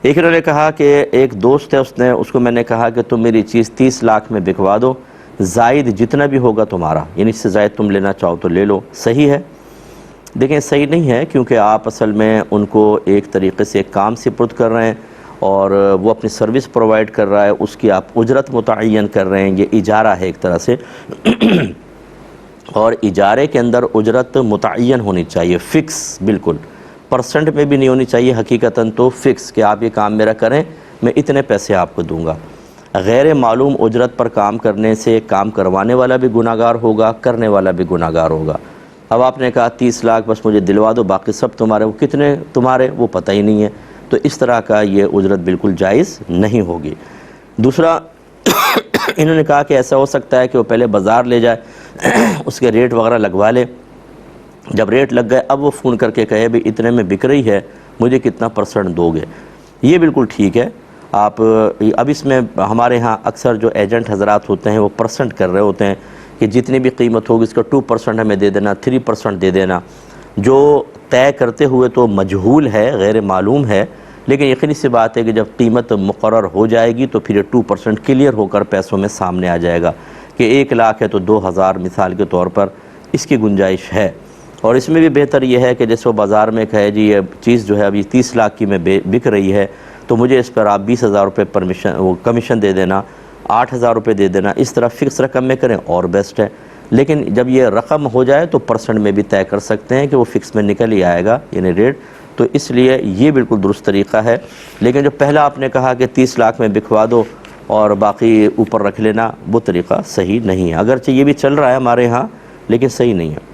ایک انہوں نے کہا کہ ایک دوست ہے، اس کو میں نے کہا کہ تم میری چیز 30 لاکھ میں بکوا دو، زائد جتنا بھی ہوگا تمہارا، یعنی اس سے زائد تم لینا چاہو تو لے لو۔ صحیح ہے؟ دیکھیں صحیح نہیں ہے، کیونکہ آپ اصل میں ان کو ایک طریقے سے ایک کام سپرد کر رہے ہیں اور وہ اپنی سروس پرووائڈ کر رہا ہے، اس کی آپ اجرت متعین کر رہے ہیں، یہ اجارہ ہے ایک طرح سے اور اجارے کے اندر اجرت متعین ہونی چاہیے، فکس، بالکل پرسنٹ میں بھی نہیں ہونی چاہیے، حقیقتاً تو فکس کہ آپ یہ کام میرا کریں میں اتنے پیسے آپ کو دوں گا۔ غیر معلوم اجرت پر کام کرنے سے کام کروانے والا بھی گناہگار ہوگا، کرنے والا بھی گناہگار ہوگا۔ اب آپ نے کہا 30 لاکھ بس مجھے دلوا دو، باقی سب تمہارے، وہ کتنے تمہارے وہ پتہ ہی نہیں ہے، تو اس طرح کا یہ اجرت بالکل جائز نہیں ہوگی۔ دوسرا انہوں نے کہا کہ ایسا ہو سکتا ہے کہ وہ پہلے بازار لے جائے، اس کے ریٹ وغیرہ لگوا لے، جب ریٹ لگ گئے اب وہ فون کر کے کہے بھی اتنے میں بک رہی ہے، مجھے کتنا پرسنٹ دو گے۔ یہ بالکل ٹھیک ہے۔ آپ اب اس میں ہمارے ہاں اکثر جو ایجنٹ حضرات ہوتے ہیں وہ پرسنٹ کر رہے ہوتے ہیں کہ جتنی بھی قیمت ہوگی اس کا 2% ہمیں دے دینا، 3% دے دینا، جو طے کرتے ہوئے تو مجہول ہے، غیر معلوم ہے، لیکن یقینی سی بات ہے کہ جب قیمت مقرر ہو جائے گی تو پھر یہ 2% کلیئر ہو کر پیسوں میں سامنے آ جائے گا کہ 1 لاکھ ہے تو 2000 مثال کے طور پر اس کی گنجائش ہے۔ اور اس میں بھی بہتر یہ ہے کہ جیسے وہ بازار میں کہے جی یہ چیز جو ہے ابھی 30 لاکھ کی میں بک رہی ہے تو مجھے اس پر آپ 20,000 روپے کمیشن دے دینا، 8,000 روپے دے دینا، اس طرح فکس رقم میں کریں اور بیسٹ ہے۔ لیکن جب یہ رقم ہو جائے تو پرسنٹ میں بھی طے کر سکتے ہیں کہ وہ فکس میں نکل ہی آئے گا یعنی ریٹ، تو اس لیے یہ بالکل درست طریقہ ہے۔ لیکن جو پہلا آپ نے کہا کہ 30 لاکھ میں بکوا دو اور باقی اوپر رکھ لینا، وہ طریقہ صحیح نہیں ہے، اگرچہ یہ بھی چل رہا ہے ہمارے ہاں لیکن صحیح نہیں ہے۔